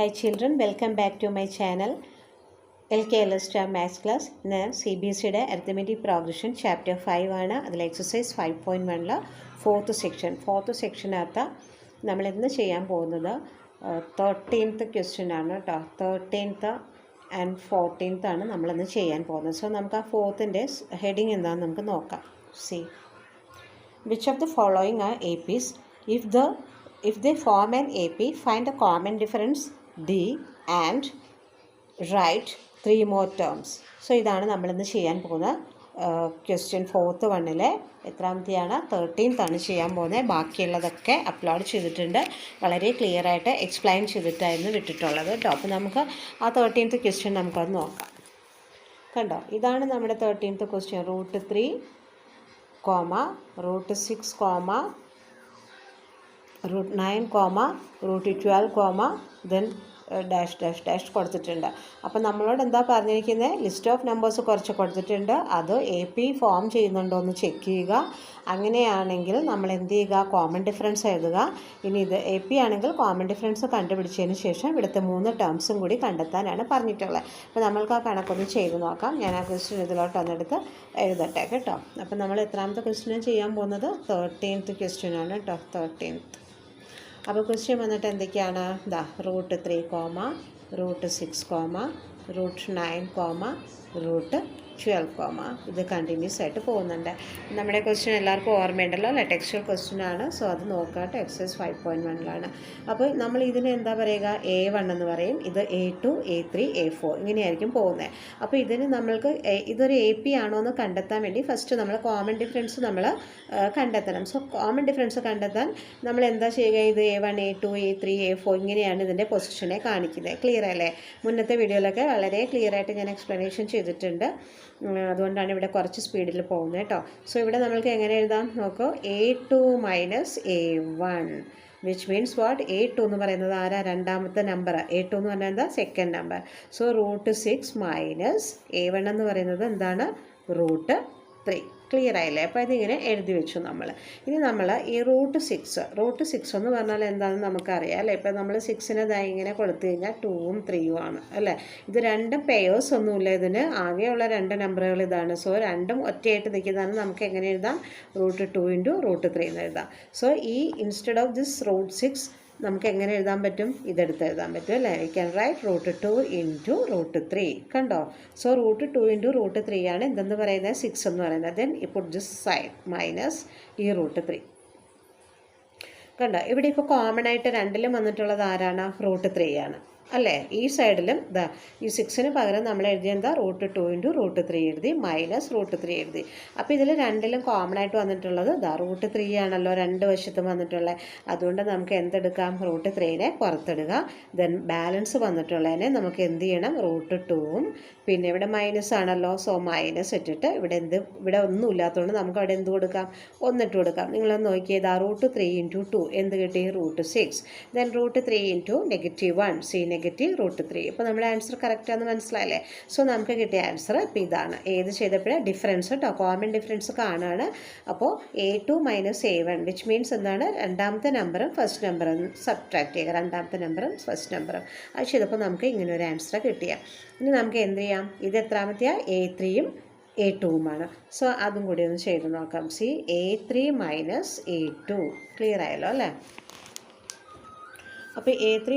Hi children, welcome back to my channel LKLS Star Maths Class. ഇന്ന് CBSEയുടെ Arithmetic Progression Chapter 5 ആണ്. അതിൽ exercise 5.1 fourth സെക്ഷനകത്ത് നമ്മളിന്ന് ചെയ്യാൻ പോകുന്നത് 13th ക്വസ്റ്റ്യൻ ആണ് കേട്ടോ. 13th and 14th ആണ് നമ്മളിന്ന് ചെയ്യാൻ പോകുന്നത്. സോ നമുക്ക് ആ ഫോർത്തിൻ്റെ ഹെഡിങ് എന്താണെന്ന് നമുക്ക് നോക്കാം. C which of the following are APs? If they form an AP, find the common difference D and write 3 more terms. So ഇതാണ് നമ്മളിന്ന് ചെയ്യാൻ പോകുന്ന ക്വസ്റ്റ്യൻ ഫോർത്ത് വണ്ണിലെ എത്രാമത്തെയാണ് 13th ആണ് ചെയ്യാൻ പോകുന്നത്. ബാക്കിയുള്ളതൊക്കെ അപ്ലോഡ് ചെയ്തിട്ടുണ്ട്, വളരെ ക്ലിയർ ആയിട്ട് എക്സ്പ്ലെയിൻ ചെയ്തിട്ടായിരുന്നു വിട്ടിട്ടുള്ളത് കേട്ടോ. അപ്പോൾ നമുക്ക് ആ 13th ക്വസ്റ്റ്യൻ നമുക്കത് നോക്കാം. കണ്ടോ, ഇതാണ് നമ്മുടെ 13th ക്വസ്റ്റ്യൻ. √3, √6, √9, √12, ദെൻ ഡാഷ് കൊടുത്തിട്ടുണ്ട്. അപ്പോൾ നമ്മളോട് എന്താ പറഞ്ഞിരിക്കുന്നത്? ലിസ്റ്റ് ഓഫ് നമ്പേഴ്സ് കുറച്ച് കൊടുത്തിട്ടുണ്ട്, അത് AP ഫോം ചെയ്യുന്നുണ്ടോ എന്ന് ചെക്ക് ചെയ്യുക. അങ്ങനെയാണെങ്കിൽ നമ്മൾ എന്ത് ചെയ്യുക? കോമൺ ഡിഫറൻസ് എഴുതുക. ഇനി ഇത് AP ആണെങ്കിൽ കോമൺ ഡിഫറൻസ് കണ്ടുപിടിച്ചതിന് ശേഷം ഇവിടുത്തെ 3 ടേംസും കൂടി കണ്ടെത്താനാണ് പറഞ്ഞിട്ടുള്ളത്. അപ്പോൾ നമ്മൾക്ക് ആ കണക്കൊന്ന് ചെയ്ത് നോക്കാം. ഞാൻ ആ ക്വസ്റ്റ്യൻ ഇതിലോട്ട് വന്നെടുത്ത് എഴുതട്ടെ കേട്ടോ. അപ്പോൾ നമ്മൾ എത്രാമത്തെ ക്വസ്റ്റ്യൻ ചെയ്യാൻ പോകുന്നത്? 13th ക്വസ്റ്റ്യൻ ആണ് കേട്ടോ. 13th. അപ്പോൾ ക്വസ്റ്റ്യൻ വന്നിട്ട് എന്തൊക്കെയാണ്? √3, √6, √9, √12. ഇത് കണ്ടിന്യൂസ് ആയിട്ട് പോകുന്നുണ്ട്. നമ്മുടെ ക്വസ്റ്റ്യൻ എല്ലാവർക്കും ഓർമ്മയുണ്ടല്ലോ അല്ലേ? ടെക്സ്ച്വൽ ക്വസ്റ്റ്യൻ ആണ്. സോ അത് നോക്കാം. എക്സസൈസ് 5.1 അപ്പോൾ നമ്മൾ ഇതിന് എന്താ പറയുക? A1 എന്ന് പറയും. ഇത് A2, A3, A4 ഇങ്ങനെയായിരിക്കും പോകുന്നത്. അപ്പോൾ ഇതിന് നമ്മൾക്ക് ഇതൊരു AP ആണോ എന്ന് കണ്ടെത്താൻ വേണ്ടി ഫസ്റ്റ് നമ്മൾ കോമൺ ഡിഫറൻസ് നമ്മൾ കണ്ടെത്തണം. സോ കോമൺ ഡിഫറൻസ് കണ്ടെത്താൻ നമ്മൾ എന്താ ചെയ്യുക? ഇത് A1, A2, A3, A4 ഇങ്ങനെയാണ് ഇതിൻ്റെ പൊസിഷനെ കാണിക്കുന്നത്. ക്ലിയർ അല്ലേ? മുന്നത്തെ വീഡിയോയിലൊക്കെ വളരെ ക്ലിയർ ആയിട്ട് ഞാൻ എക്സ്പ്ലനേഷൻ ചെയ്തിട്ടുണ്ട്. അതുകൊണ്ടാണ് ഇവിടെ കുറച്ച് സ്പീഡിൽ പോകുന്നത് കേട്ടോ. സോ ഇവിടെ നമ്മൾക്ക് എങ്ങനെ എഴുതാം നോക്കൂ? A2 - A1 which means what? A2 എന്ന് പറയുന്നത് ആരാ? രണ്ടാമത്തെ നമ്പർ. A2 എന്ന് പറഞ്ഞാൽ എന്താ? Second number. സോ √6 - A1 എന്ന് പറയുന്നത് എന്താണ്? √3. ക്ലിയർ ആയില്ലേ? അപ്പോൾ ഇതിങ്ങനെ എഴുതി വെച്ചു നമ്മൾ. ഇനി നമ്മൾ ഈ √6 എന്ന് പറഞ്ഞാൽ എന്താണെന്ന് നമുക്കറിയാം അല്ലേ? ഇപ്പോൾ നമ്മൾ 6നെ ഇങ്ങനെ കൊടുത്തു കഴിഞ്ഞാൽ 2ഉം 3ഉം ആണ് അല്ലേ? ഇത് രണ്ടും പെയേഴ്സ് ഒന്നുമില്ല, ഇതിന് ആകെയുള്ള 2 നമ്പറുകൾ ഇതാണ്. സോ രണ്ടും ഒറ്റയായിട്ട് നിൽക്കുന്നതാണ്. നമുക്ക് എങ്ങനെ എഴുതാം? √2 × √3 എന്ന് എഴുതാം. സോ ഈ ഇൻസ്റ്റെഡ് ഓഫ് ദിസ് √6 നമുക്ക് എങ്ങനെ എഴുതാൻ പറ്റും? ഇതെടുത്ത് എഴുതാൻ പറ്റും അല്ലേ? We can write √2 × √3. കണ്ടോ? സോ √2 × √3 ആണ് എന്തെന്ന് പറയുന്നത്? 6 എന്ന് പറയുന്നത്. Then puttu this side minus ഈ √3. കണ്ടോ, ഇവിടെ ഇപ്പോൾ കോമൺ ആയിട്ട് രണ്ടിലും വന്നിട്ടുള്ളത് ആരാണ്? √3 ആണ് അല്ലേ? ഈ സൈഡിലും ഈ 6ന് പകരം നമ്മൾ എഴുതിയ എന്താ? √2 × √3 എഴുതി മൈനസ് √3 എഴുതി. അപ്പോൾ ഇതിൽ രണ്ടിലും കോമൺ ആയിട്ട് വന്നിട്ടുള്ളത് √3 ആണല്ലോ രണ്ട് വശത്തും വന്നിട്ടുള്ളത്. അതുകൊണ്ട് നമുക്ക് എന്തെടുക്കാം? √3നെ പുറത്തിടുക. ദെൻ ബാലൻസ് വന്നിട്ടുള്ളതിനെ നമുക്ക് എന്ത് ചെയ്യണം? √2ഉം പിന്നെ ഇവിടെ മൈനസ് ആണല്ലോ. സോ മൈനസ് ഇട്ടിട്ട് ഇവിടെ ഒന്നും ഇല്ലാത്തതുകൊണ്ട് നമുക്ക് അവിടെ എന്ത് കൊടുക്കാം? 1 ഇട്ട് കൊടുക്കാം. നിങ്ങളൊന്ന് നോക്കിയത് √3 × 2 എന്ത് കിട്ടി? √6. Then √3 × -1 C -√3. ഇപ്പോൾ നമ്മുടെ ആൻസർ കറക്റ്റാണെന്ന് മനസ്സിലായില്ലേ? സോ നമുക്ക് കിട്ടിയ ആൻസർ ഇപ്പോൾ ഇതാണ്. ഏത് ചെയ്തപ്പോഴേ? ഡിഫറൻസ് കേട്ടോ, കോമൺ ഡിഫറൻസ് കാണുകയാണ്. അപ്പോൾ A2 - A1 വിച്ച് മീൻസ് എന്താണ്? രണ്ടാമത്തെ നമ്പറും ഫസ്റ്റ് നമ്പറും സബ്ട്രാക്ട് ചെയ്യുക. രണ്ടാമത്തെ നമ്പറും ഫസ്റ്റ് നമ്പറും അത് ചെയ്തപ്പോൾ നമുക്ക് ഇങ്ങനെ ഒരു ആൻസർ കിട്ടിയ. ഇനി നമുക്ക് എന്ത് ചെയ്യാം? ഇത് എത്രാമത്തെയാണ്? A3യും A2വുമാണ്. സോ അതും കൂടി ഒന്ന് ചെയ്ത് നോക്കാം. സി A3 - A2 ക്ലിയർ ആയല്ലോ അല്ലേ? അപ്പോൾ A3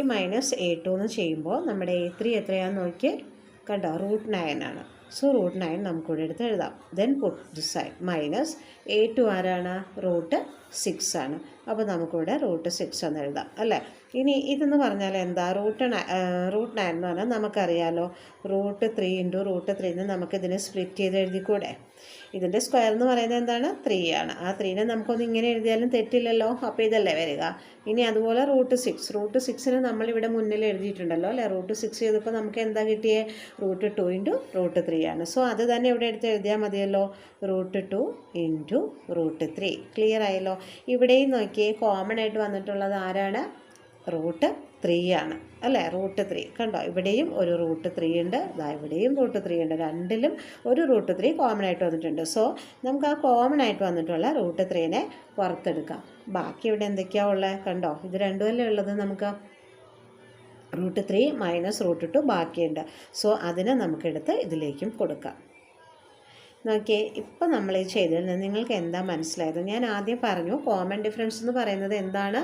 - A2 എന്ന് ചെയ്യുമ്പോൾ നമ്മുടെ A3 എത്രയാണെന്ന് നോക്കി. കണ്ടോ? √9 ആണ്. സോ √9 നമുക്കിവിടെ എടുത്ത് എഴുതാം. Then puttu this side minus A2 ആരാണ്? √6 ആണ്. അപ്പോൾ നമുക്കിവിടെ √6 എന്ന് എഴുതാം അല്ലേ? ഇനി ഇതെന്ന് പറഞ്ഞാൽ എന്താ? √9 എന്ന് പറഞ്ഞാൽ നമുക്കറിയാലോ √3 × √3 നമുക്കിതിനെ സ്പ്ലിറ്റ് ചെയ്ത് എഴുതിക്കൂടെ? ഇതിൻ്റെ സ്ക്വയർ എന്ന് പറയുന്നത് എന്താണ്? 3 ആണ്. ആ 3നെ നമുക്കൊന്ന് ഇങ്ങനെ എഴുതിയാലും തെറ്റില്ലല്ലോ. അപ്പോൾ ഇതല്ലേ വരിക. ഇനി അതുപോലെ √6നെ നമ്മളിവിടെ മുന്നിൽ എഴുതിയിട്ടുണ്ടല്ലോ അല്ലേ? √6 ചെയ്തപ്പോൾ നമുക്ക് എന്താ കിട്ടിയേ? √2 × √3 ആണ്. സോ അത് തന്നെ ഇവിടെ എടുത്ത് എഴുതിയാൽ മതിയല്ലോ. √2 × √3 ക്ലിയർ ആയല്ലോ? ഇവിടെയും നോക്കിയേ, കോമൺ ആയിട്ട് വന്നിട്ടുള്ളത് ആരാണ്? √3 ആണ് അല്ലേ? √3 കണ്ടോ? ഇവിടെയും ഒരു √3 ഉണ്ട്, ഇവിടെയും √3 ഉണ്ട്. രണ്ടിലും ഒരു √3 കോമൺ ആയിട്ട് വന്നിട്ടുണ്ട്. സോ നമുക്ക് ആ കോമൺ ആയിട്ട് വന്നിട്ടുള്ള √3നെ പുറത്തെടുക്കാം. ബാക്കി ഇവിടെ എന്തൊക്കെയാണ് ഉള്ളത്? കണ്ടോ? ഇത് രണ്ടുമല്ലേ ഉള്ളത് നമുക്ക്. √3 മൈനസ് √2 ബാക്കിയുണ്ട്. സോ അതിനെ നമുക്കെടുത്ത് ഇതിലേക്കും കൊടുക്കാം. നോക്കിയേ, ഇപ്പം നമ്മൾ ഈ ചെയ്തതിൽ നിന്ന് നിങ്ങൾക്ക് എന്താ മനസ്സിലായത്? ഞാൻ ആദ്യം പറഞ്ഞു കോമൺ ഡിഫറൻസ് എന്ന് പറയുന്നത് എന്താണ്?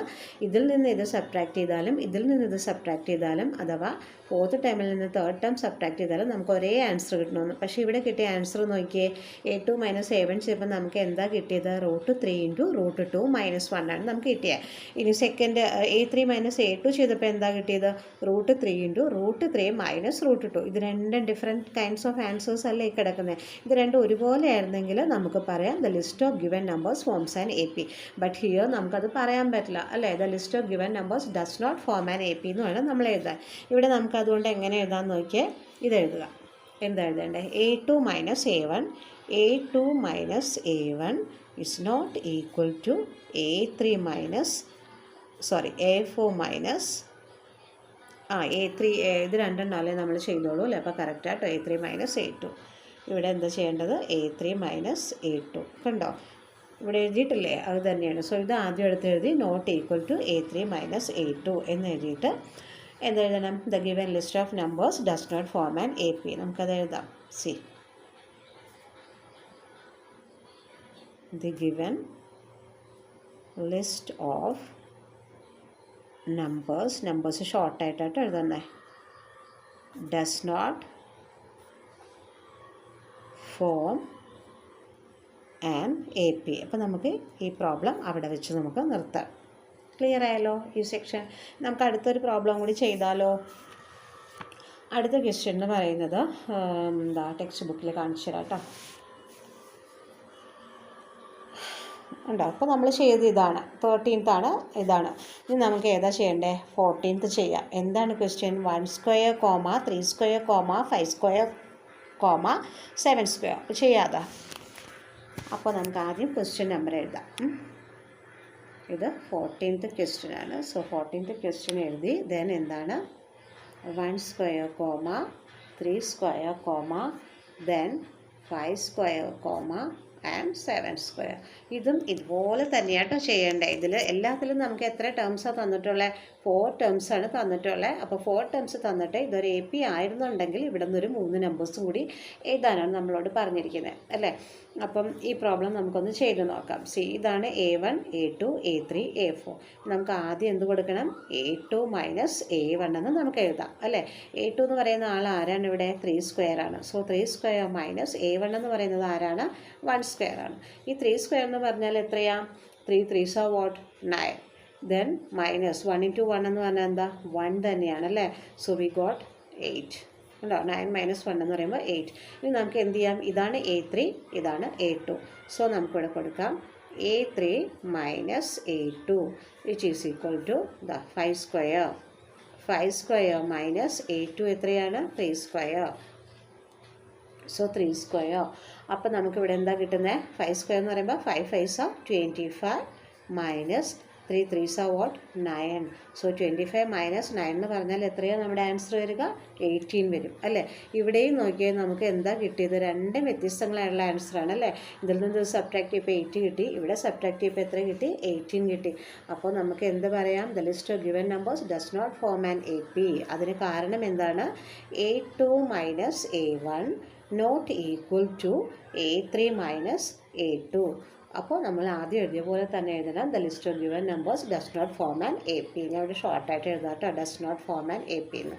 ഇതിൽ നിന്ന് ഇത് സബ്ട്രാക്ട് ചെയ്താലും ഇതിൽ നിന്ന് ഇത് സബ്ട്രാക്ട് ചെയ്താലും അഥവാ ഫോർത്ത് ടേമിൽ നിന്ന് തേർഡ് ടേം സബ്ട്രാക്ട് ചെയ്താലും നമുക്ക് ഒരേ ആൻസർ കിട്ടണമെന്ന്. പക്ഷേ ഇവിടെ കിട്ടിയ ആൻസർ നോക്കിയേ, A2 - A1 ചെയ്തപ്പോൾ നമുക്ക് എന്താ കിട്ടിയത്? √3 × √2 - 1 ആണ് നമുക്ക് കിട്ടിയത്. ഇനി സെക്കൻഡ് A3 - A2 ചെയ്തപ്പോൾ എന്താ കിട്ടിയത്? √3 × √3 - √2. ഇത് രണ്ടും ഡിഫറെൻറ്റ് കൈൻഡ്സ് ഓഫ് ആൻസേഴ്സ് അല്ലേ കിടക്കുന്നത്. ഇത് രണ്ടും ഒരുപോലെ ആയിരുന്നെങ്കിൽ നമുക്ക് പറയാം the list of given numbers forms an AP. But here നമുക്കത് പറയാൻ പറ്റില്ല അല്ലേ. The list of given numbers does not form an AP എന്ന് വേണം നമ്മൾ എഴുതാൻ. ഇവിടെ നമുക്ക് അതുകൊണ്ട് എങ്ങനെ എഴുതാൻ നോക്കിയേ, ഇതെഴുതുക. എന്താ എഴുതേണ്ടേ? A2 - A1 A2 - A1 is not equal to A3 A4 A3 ഇത് രണ്ടെണ്ണമല്ലേ നമ്മൾ ചെയ്തോളൂ അല്ലേ. അപ്പോൾ കറക്റ്റായിട്ടോ A3 - A2. ഇവിടെ എന്താ ചെയ്യേണ്ടത്? A3 - A2 കണ്ടോ, ഇവിടെ എഴുതിയിട്ടില്ലേ, അത് തന്നെയാണ്. സോ ഇത് ആദ്യം എടുത്ത് എഴുതി not equal to A3 - A2 എന്ന് എഴുതിയിട്ട് എന്തെഴുതണം? The given list of numbers does not form an AP. നമുക്കത് എഴുതാം. C the given list of numbers ഷോർട്ടായിട്ടായിട്ട് എഴുതണേ. Does not form an AP. അപ്പോൾ നമുക്ക് ഈ പ്രോബ്ലം അവിടെ വെച്ച് നമുക്ക് നിർത്താം. ക്ലിയർ ആയല്ലോ ഈ സെക്ഷൻ? നമുക്ക് അടുത്തൊരു പ്രോബ്ലം കൂടി ചെയ്താലോ? അടുത്ത ക്വസ്റ്റ്യൻ എന്ന് പറയുന്നത് എന്താ, ടെക്സ്റ്റ് ബുക്കിൽ കാണിച്ചു തരാം കേട്ടോ. ഉണ്ടോ? അപ്പോൾ നമ്മൾ ചെയ്ത് ഇതാണ് 13th ആണ്. ഇതാണ്. ഇനി നമുക്ക് ഏതാ ചെയ്യേണ്ടേ? 14th ചെയ്യാം. എന്താണ് question? 1 square, 3 square, 5 square, 7 square ചെയ്യാതെ. അപ്പോൾ നമുക്ക് ആദ്യം ക്വസ്റ്റ്യൻ നമ്പർ എഴുതാം. ഇത് 14th ക്വസ്റ്റ്യൻ ആണ്. സോ 14th ക്വസ്റ്റ്യൻ എഴുതി ദെൻ എന്താണ്? 1 square, 3 square, then 5 square, and 7 square. ഇതും ഇതുപോലെ തന്നെയാട്ടോ ചെയ്യേണ്ടത്. ഇതിൽ എല്ലാത്തിലും നമുക്ക് എത്ര ടേംസാണ് തന്നിട്ടുള്ളത്? 4 ടേംസാണ് തന്നിട്ടുള്ളത്. അപ്പോൾ 4 ടേംസ് തന്നിട്ട് ഇതൊരു AP ആയിരുന്നുണ്ടെങ്കിൽ ഇവിടെ നിന്നൊരു 3 നമ്പേഴ്സും കൂടി എഴുതാനാണ് നമ്മളോട് പറഞ്ഞിരിക്കുന്നത് അല്ലേ. അപ്പം ഈ പ്രോബ്ലം നമുക്കൊന്ന് ചെയ്ത് നോക്കാം. സി, ഇതാണ് A1 A2 A3 A4. നമുക്ക് ആദ്യം എന്ത് കൊടുക്കണം? A2 - A1 എന്ന് നമുക്ക് എഴുതാം അല്ലേ. A2 എന്ന് പറയുന്ന ആൾ ആരാണ്? ഇവിടെ 3 സ്ക്വയർ ആണ്. സോ 3 സ്ക്വയർ - A1 എന്ന് പറയുന്നത് ആരാണ്? 1 സ്ക്വയർ ആണ്. ഈ 3 സ്ക്വയർ എന്ന് പറഞ്ഞാൽ എത്രയാ? 3 3s are what? 9. Then minus 1 × 1 എന്ന് പറഞ്ഞാൽ എന്താ? 1 തന്നെയാണ് അല്ലേ. സോ വി ഗോട്ട് 8 ഉണ്ടോ. 9 - 1 എന്ന് പറയുമ്പോൾ 8. ഇനി നമുക്ക് എന്ത് ചെയ്യാം? ഇതാണ് A3, ഇതാണ് A2. സോ നമുക്കിവിടെ കൊടുക്കാം A3 - A2 which is equal to 5 square. 5 square A2 എത്രയാണ്? 3 സ്ക്വയർ. So 3 square. അപ്പോൾ നമുക്കിവിടെ എന്താ കിട്ടുന്നത്? 5 സ്ക്വയർ എന്ന് പറയുമ്പോൾ 5 5s are 25 minus 3 3s are what? 9. So 25 - 9 എന്ന് പറഞ്ഞാൽ എത്രയാണ് നമ്മുടെ ആൻസർ വരിക? 18 വരും അല്ലേ. ഇവിടെയും നോക്കിയാൽ നമുക്ക് എന്താ കിട്ടിയത്? രണ്ടും വ്യത്യസ്തങ്ങളായുള്ള ആൻസറാണ് അല്ലേ. ഇതിൽ നിന്ന് സബ്ട്രാക്ട് ചെയ്യപ്പോൾ 8 കിട്ടി, ഇവിടെ സബ്ട്രാക്ട് ചെയ്യപ്പോൾ എത്ര കിട്ടി? 18 കിട്ടി. അപ്പോൾ നമുക്ക് എന്ത് പറയാം? The list of given numbers does not form an AP. അതിന് കാരണം എന്താണ്? A2 - A1 not equal to A3 - A2. അപ്പോൾ നമ്മൾ ആദ്യം എഴുതിയ പോലെ തന്നെ എഴുതണം. The list of given numbers does not form an AP. ഞാൻ ഇവിടെ ഷോർട്ടായിട്ട് എഴുതാം കേട്ടോ, does not form an AP എന്ന്.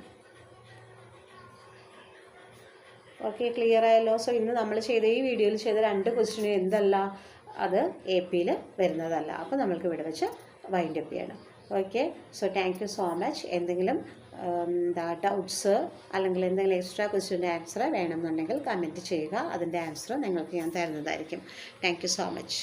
ഓക്കെ, ക്ലിയർ ആയല്ലോ. സോ ഇന്ന് നമ്മൾ ചെയ്ത ഈ വീഡിയോയിൽ ചെയ്ത 2 ക്വസ്റ്റ്യൻ എന്തല്ല, അത് AP വരുന്നതല്ല. അപ്പോൾ നമ്മൾക്ക് ഇവിടെ വെച്ച് വൈൻഡ് അപ്പ് ചെയ്യണം. Okay, so thank you so much. എന്തെങ്കിലും ഡൗട്ട്സ് അല്ലെങ്കിൽ എന്തെങ്കിലും എക്സ്ട്രാ ക്വസ്റ്റ്യൻ്റെ ആൻസർ വേണമെന്നുണ്ടെങ്കിൽ കമൻറ്റ് ചെയ്യുക. അതിൻ്റെ ആൻസർ നിങ്ങൾക്ക് ഞാൻ തരുന്നതായിരിക്കും. Thank you so much.